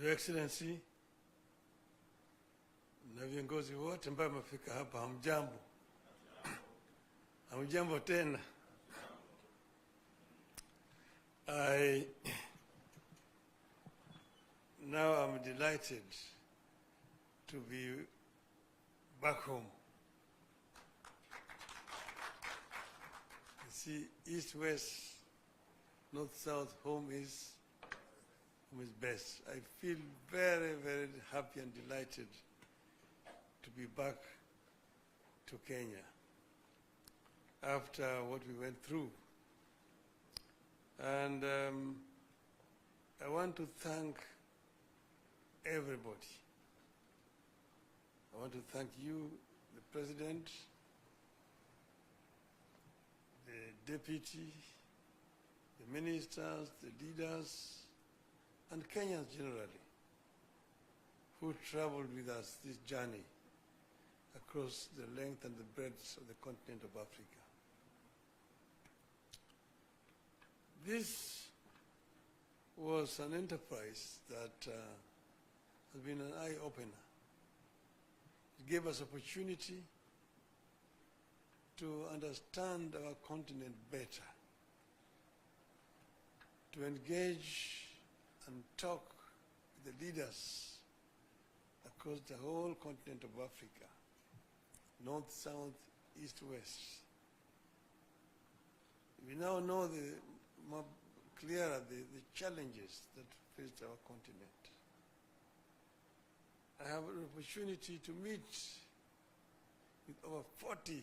Your Excellency na viongozi wote ambao wamefika hapa, hamjambo. Hamjambo tena. Now I'm delighted to be back home. You see, east, west, north, south, home is best. I feel very, very happy and delighted to be back to Kenya after what we went through. And I want to thank everybody. I want to thank you, the President, the Deputy, the Ministers, the leaders, and Kenyans generally, who traveled with us this journey across the length and the breadth of the continent of Africa. This was an enterprise that has been an eye-opener. It gave us opportunity to understand our continent better, to engage and talk with the leaders across the whole continent of Africa, north, south, east, west. We now know more clearer the challenges that faced our continent. I have an opportunity to meet with over 40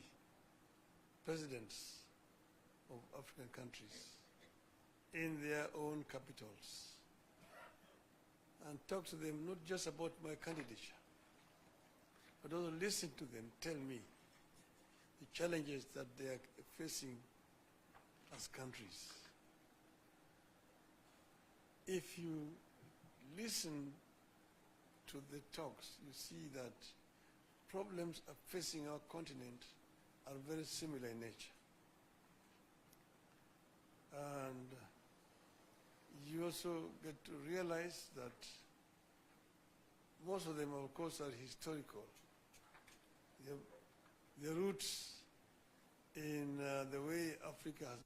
presidents of African countries in their own capitals, and talk to them not just about my candidature, but also listen to them tell me the challenges that they are facing as countries. If you listen to the talks, you see that problems are facing our continent are very similar in nature. And you also get to realize that most of them, of course, are historical. The roots in the way Africa has,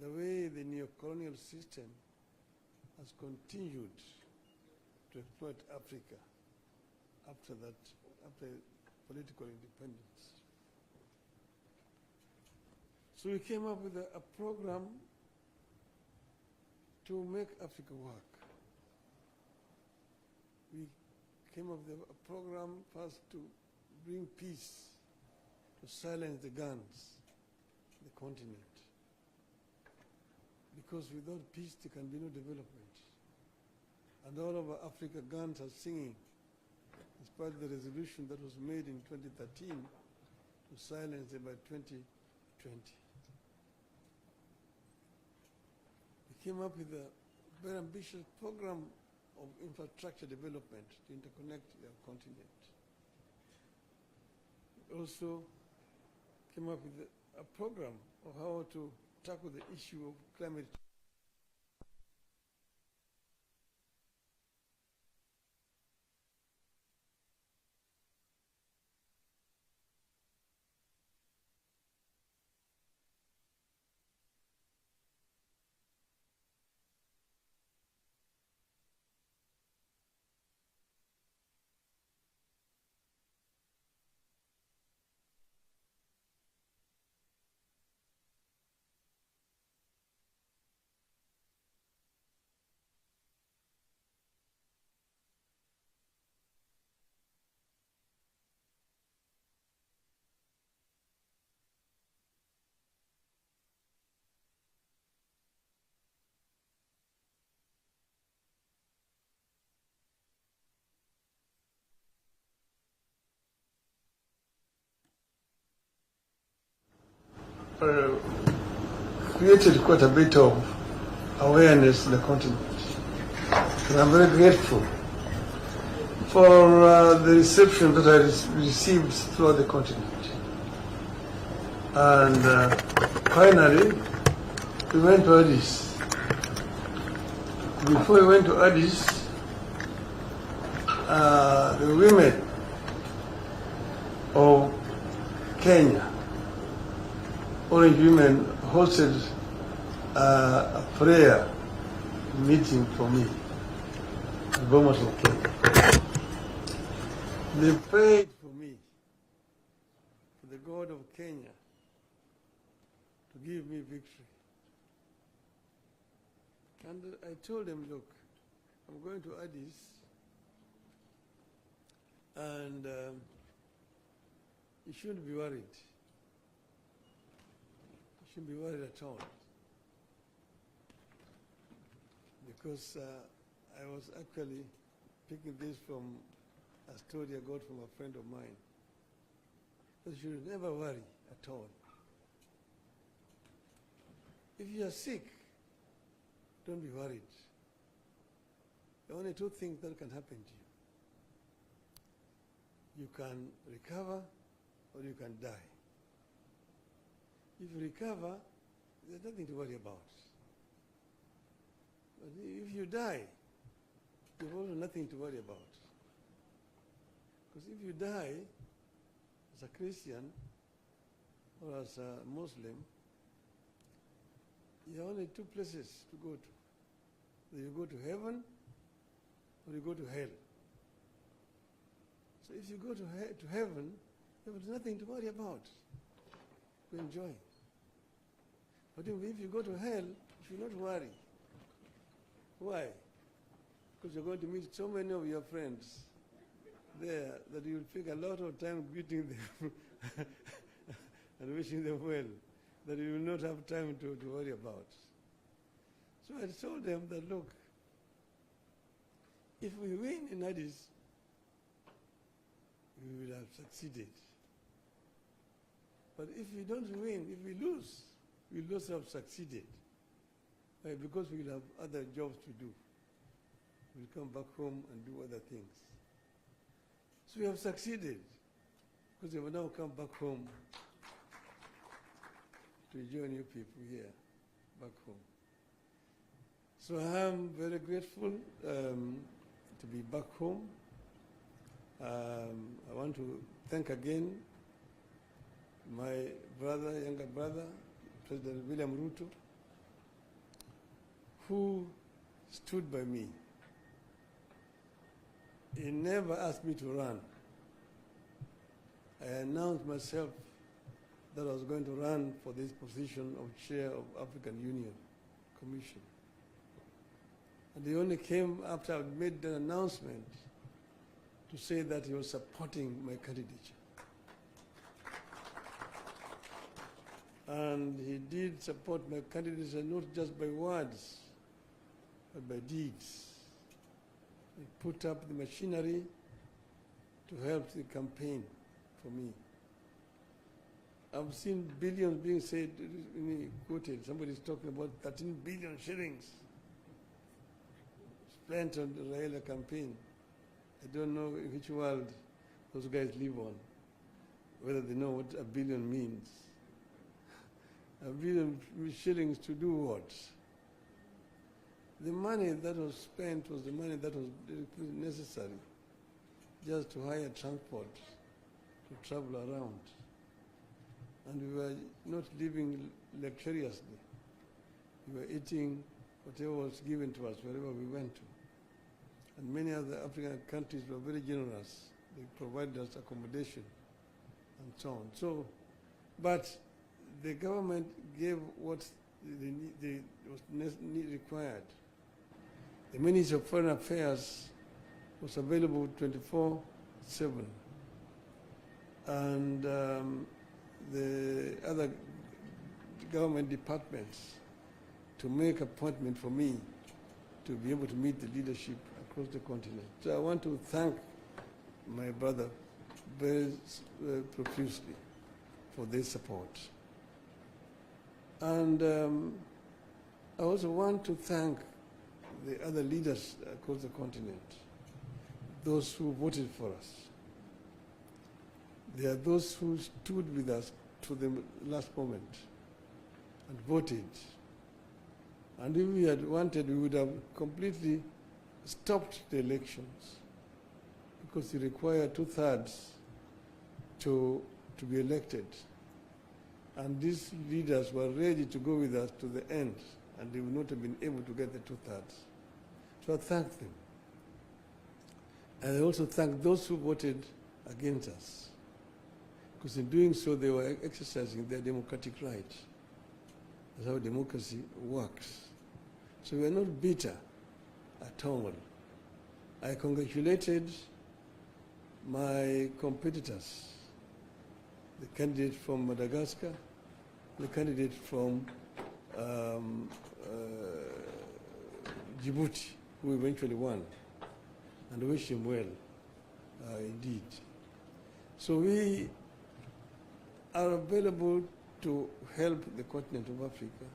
the way the neo-colonial system has continued to exploit Africa after political independence. So we came up with a program to make Africa work. We came up with a program first to bring peace, to silence the guns in the continent. Because without peace there can be no development. And all over Africa, guns are singing, despite the resolution that was made in 2013 to silence them by 2020. Came up with a very ambitious program of infrastructure development to interconnect our continent. We also came up with a program of how to tackle the issue of climate change. Created quite a bit of awareness in the continent. And I'm very grateful for the reception that I received throughout the continent. And finally, we went to Addis Before we went to Addis, the women of Kenya, Orange Women, hosted a prayer meeting for me in Bomas of Kenya. They prayed for me, for the God of Kenya to give me victory. And I told them, look, I'm going to Addis, and you shouldn't be worried. You shouldn't be worried at all. Because I was actually picking this from a story I got from a friend of mine. But you should never worry at all. If you are sick, don't be worried. There are only two things that can happen to you. You can recover or you can die. If you recover, there's nothing to worry about. But if you die, there's also nothing to worry about. Because if you die as a Christian or as a Muslim, you have only two places to go to. Either you go to heaven or you go to hell. So if you go to heaven, there is nothing to worry about. You enjoy. But if you go to hell, you should not worry. Why? Because you're going to meet so many of your friends there that you'll take a lot of time greeting them and wishing them well, that you will not have time to worry about. So I told them that, look, if we win in Addis, we will have succeeded. But if we don't win, if we lose, we will also have succeeded. Why? Because we will have other jobs to do. We'll come back home and do other things. So we have succeeded, because we will now come back home to join you people here, back home. So I am very grateful to be back home. I want to thank again my brother, younger brother, President William Ruto, who stood by me. He never asked me to run. I announced myself that I was going to run for this position of chair of African Union Commission. And he only came after I made the announcement to say that he was supporting my candidature. And he did support my candidature not just by words, but by deeds. He put up the machinery to help the campaign for me. I've seen billions being said, quoted, somebody's talking about 13 billion shillings spent on the Raila campaign. I don't know in which world those guys live on, whether they know what a billion means. A billion shillings to do what? The money that was spent was the money that was necessary just to hire transport to travel around. And we were not living luxuriously. We were eating whatever was given to us wherever we went to. And many other African countries were very generous. They provided us accommodation and so on. So, but the government gave what was required. The Ministry of Foreign Affairs was available 24/7. And the other government departments to make appointment for me to be able to meet the leadership across the continent. So I want to thank my brother very profusely for their support. And I also want to thank the other leaders across the continent, those who voted for us. There are those who stood with us to the last moment and voted And if we had wanted, we would have completely stopped the elections, because you require 2/3 to be elected. And these leaders were ready to go with us to the end, and they would not have been able to get the 2/3. So I thank them. And I also thank those who voted against us, because in doing so they were exercising their democratic right. That's how democracy works. So we are not bitter at all. I congratulated my competitors, the candidate from Madagascar, the candidate from Djibouti, who eventually won, and wish him well, indeed. So we are available to help the continent of Africa,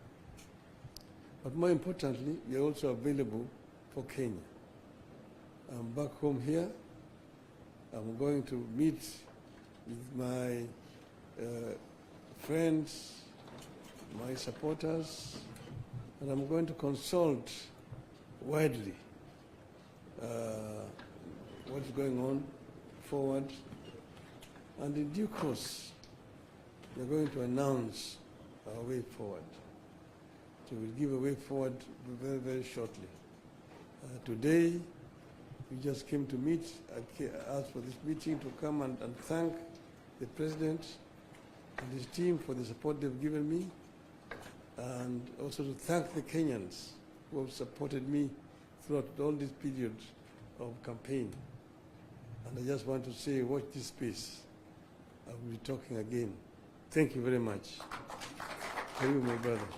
but more importantly, we are also available for Kenya. I'm back home here. I'm going to meet with my friends, my supporters, and I'm going to consult widely what's going on forward. And in due course, we're going to announce our way forward. So we'll give a way forward very, very shortly. Today, we just came to meet. I asked for this meeting to come and thank the President and his team for the support they've given me, and also to thank the Kenyans who have supported me throughout all this period of campaign. And I just want to say, watch this space. I will be talking again. Thank you very much. Thank you, my brother.